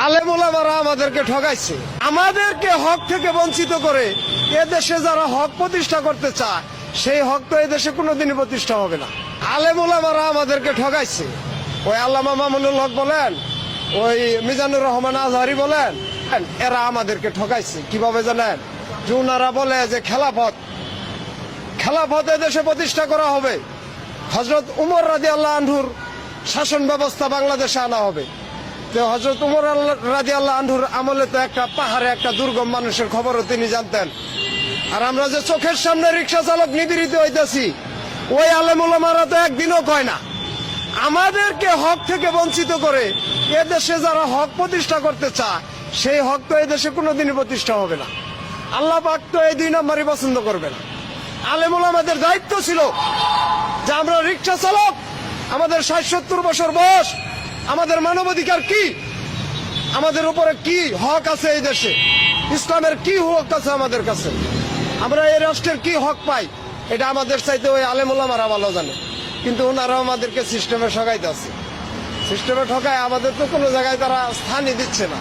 আলেম ওলামারা আমাদেরকে ঠকাইছে, আমাদেরকে হক থেকে বঞ্চিত করে এদেশে যারা হক প্রতিষ্ঠা করতে চায় সেই হক তো এদেশে কোনোদিনই প্রতিষ্ঠা হবে না। আলেম ওলামারা আমাদেরকে ঠকাইছে। ওই আল্লামা মামুনুল হক বলেন, ওই মিজানুর রহমান আজহারি বলেন, এরা আমাদেরকে ঠকাইছে। কিভাবে জানেন? যে ওনারা বলে যে খেলাফত এদেশে প্রতিষ্ঠা করা হবে, হযরত উমর রাদিয়াল্লাহু আনহুর শাসন ব্যবস্থা বাংলাদেশে আনা হবে। তো হযরত উমর রাদিয়াল্লাহু আনহুর আমলে তো একটা পাহাড়ে একটা দুর্গম মানুষের খবরও তিনি জানতেন। আর আমরা যে চোখের সামনে রিক্সা চালক নিপীড়িত হইতেছি, ওই আলেম ওলামারা তো একদিনও কয় না। আমাদেরকে হক থেকে বঞ্চিত করে এদেশে যারা হক প্রতিষ্ঠা করতে চায় সেই হক তো এদেশে কোনোদিনই প্রতিষ্ঠা হবে না। আল্লাহ পাক তো এই 2 নম্বরই পছন্দ করবে না। আলেম ওলামাদের দায়িত্ব ছিল যে আমরা রিক্সা চালক, আমাদের 60-70 বছর বয়স, আমাদের মানবাধিকার কি, আমাদের উপরে কি হক আছে, এই দেশে ইসলামের কি হক আছে আমাদের কাছে, আমরা এই রাষ্ট্রের কি হক পাই, এটা আমাদের চাইতে ওই আলেম ওলামারা ভালো জানে। কিন্তু ওনারাও আমাদেরকে সিস্টেমে ঠকাইতেছে। সিস্টেমে ঠকায় আমাদের তো কোনো জায়গায় তারা স্থানই দিচ্ছে না।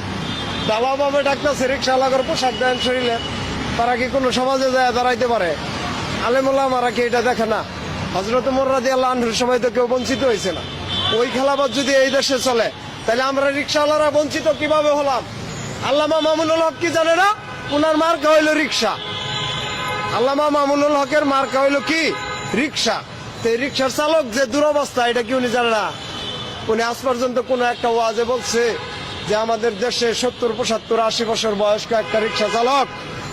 দাবাভাবে ডাকতেছে, রিক্সাওয়ালাগর পোশাক দেন শরীরে, তারা কি কোনো সমাজে যায় দাঁড়াইতে পারে? আলেম ওলামারা কি এটা দেখে না? হযরত উমর রাদিয়াল্লাহু আনহুর সময় তো কেউ বঞ্চিত হয়েছে না। ওই খেলাফত যদি এই দেশে চলে তাহলে আমরা রিক্সাওয়ালারা বঞ্চিত কিভাবে হলাম? আল্লামা মামুনুল হক কি জানে না? উনার মার্কা হইল রিক্সা। আল্লামা মামুনুল হকের মার্কা হইল কি? রিক্সা। তো এই রিক্সার চালক যে দুরবস্থা, এটা কি উনি জানে না? উনি আজ পর্যন্ত কোন একটা ওয়াজে বলছে যে আমাদের দেশে 70, 75, 80 বছর বয়স্ক একটা রিক্সা চালক,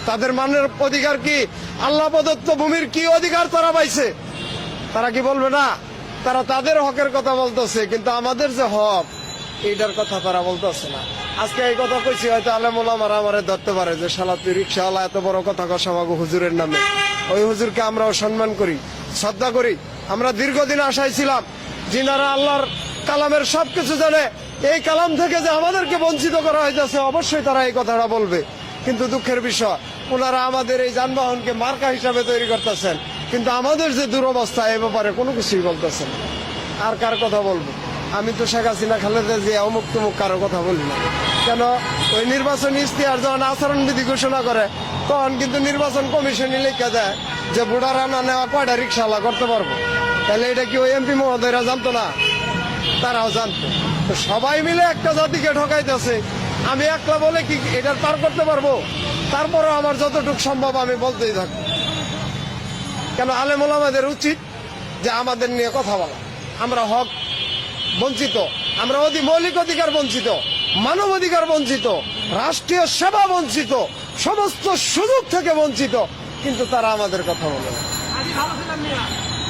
তাদের মানের অধিকার কি? আল্লাহ প্রদত্ত ভূমির কি অধিকার তারা পাইছে? তারা কি বলবে না? তারা তাদের হকের কথা বলতেছে, কিন্তু আমাদের যে হক এইটার কথা তারা বলতেছে না। আজকে এই কথা কইছি, হয়তো আলেম ওলামারা আমারে ধরতে পারে যে শালা তুই রিক্সাওয়ালা, এত বড় কথা কস আমাকে হুজুরের নামে। ওই হুজুরকে আমরাও সম্মান করি, শ্রদ্ধা করি। আমরা দীর্ঘদিন আশায় ছিলাম যিনারা আল্লাহর কালামের সবকিছু জানে, এই কালাম থেকে যে আমাদেরকে বঞ্চিত করা হইতেছে, অবশ্যই তারা এই কথাটা বলবে। কিন্তু দুঃখের বিষয়, ওনারা আমাদের এই যানবাহনকে মার্কা হিসাবে তৈরি করতেছেন, কিন্তু আমাদের যে দুরবস্থা এ ব্যাপারে কোনো কিছুই বলতেছেন। আর কার কথা বলবো? আমি তো শেখ হাসিনা, খালেদা জিয়া, অমুক তমুক কারো কথা বলি না। কেন? ওই নির্বাচনী ইশতেহার যখন আচরণবিধি ঘোষণা করে তখন কিন্তু নির্বাচন কমিশনই লিখে দেয় যে ভোটার না নেওয়া কয়টা রিক্সাওয়ালা করতে পারবো। তাহলে এটা কি ওই এমপি মহোদয়রা জানতো না? তারাও জানতো। তো সবাই মিলে একটা জাতিকে ঠকাইতেছে। আমি একলা বলে কি এটা পার করতে পারবো? তারপরও আমার যতটুকু সম্ভব আমি বলতেই থাকবো। কেন? আলেম ওলামাদের উচিত যে আমাদের নিয়ে কথা বলা। আমরা হক বঞ্চিত, আমরা মৌলিক অধিকার বঞ্চিত, মানব অধিকার বঞ্চিত, রাষ্ট্রীয় সেবা বঞ্চিত, সমস্ত সুযোগ থেকে বঞ্চিত, কিন্তু তারা আমাদের কথা বলে না।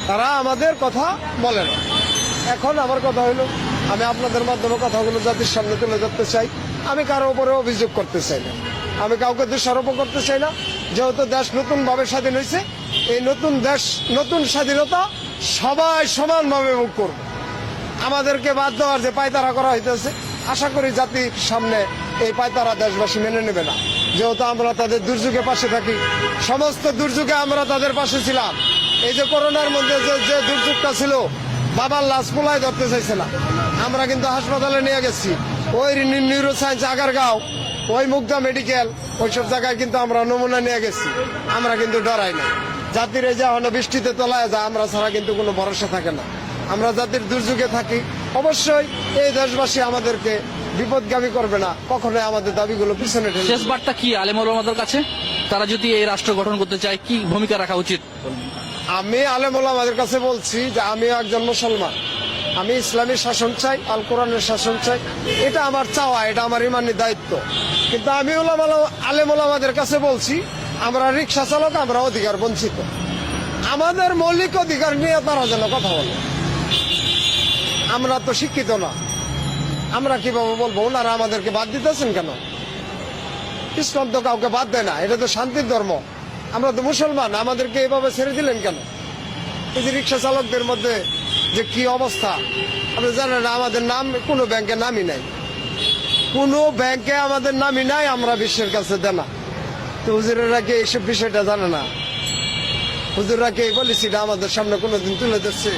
তারা আমাদের কথা বলে না। এখন আমার কথা হলো, আমি আপনাদের মাধ্যমে কথাগুলো জাতির সামনে তুলে ধরতে চাই। আমি কারো উপরে অভিযোগ করতে চাই না, আমি কাউকে দোষারোপ করতে চাই না। যেহেতু দেশ নতুন ভাবে স্বাধীন হয়েছে, এই নতুন দেশ, নতুন স্বাধীনতা সবাই সমানভাবে ভোগ করবে। আমাদেরকে বাদ দেওয়ার যে পায়তারা করা হইতেছে, আশা করি জাতির সামনে এই পায়তারা দেশবাসী মেনে নেবে না। যেহেতু আমরা তাদের দুর্যোগে পাশে থাকি, সমস্ত দুর্যোগে আমরা তাদের পাশে ছিলাম। এই যে করোনার মধ্যে যে দুর্যোগটা ছিল, বাবার লাশ পোলায় ধরতে চাইছে না, আমরা কিন্তু হাসপাতালে নিয়ে গেছি। ওই নিউরো সায়েন্স আগারগাঁও, ওই মুগদা মেডিকেল, ওইসব জায়গায় কিন্তু আমরা নমুনা নিয়ে গেছি। আমরা কিন্তু ডরাই না। জাতির এই যে বৃষ্টিতে তলায় যায়, আমরা ছাড়া কিন্তু কোনো ভরসা থাকে না। আমরা জাতির দুর্যোগে থাকি। অবশ্যই এই দেশবাসী আমাদেরকে বিপদগামী করবে না, কখনোই আমাদের দাবিগুলো পিছনে ঠেলে। শেষ বার্তা কি আলেম ওলামাদের কাছে? তারা যদি এই রাষ্ট্র গঠন করতে চায় কি ভূমিকা রাখা উচিত? আমি আলেম ওলামাদের কাছে বলছি যে আমি একজন মুসলমান, আমি ইসলামী শাসন চাই, আল কোরআনের শাসন চাই। এটা আমার চাওয়া, এটা আমার ইমানি দায়িত্ব। কিন্তু আমি আলেম ওলামাদের কাছে বলছি, আমরা রিক্সা চালক, আমরা অধিকার বঞ্চিত। আমাদের মৌলিক অধিকার নিয়ে তারা যেন কথা বলে। আমরা তো শিক্ষিত না, আমরা কিভাবে বলবো? ওনারা আমাদেরকে বাদ দিতেছেন কেন? ইসলাম তো কাউকে বাদ দেয় না, এটা তো শান্তির ধর্ম। আমরা তো মুসলমান, আমাদেরকে এভাবে ছেড়ে দিলেন কেন? এই যে রিক্সা চালকদের মধ্যে যে কি অবস্থা, আপনি জানেন না? আমাদের নাম কোনো ব্যাংকে নামই নাই, কোনো ব্যাংকে আমাদের নামই নাই, আমরা বিশ্বের কাছে দেনা। তো হুজুরেরা কি এইসব বিষয়টা জানে না? হুজুররা কি এই পলিসিটা আমাদের সামনে কোনোদিন তুলে ধরছে?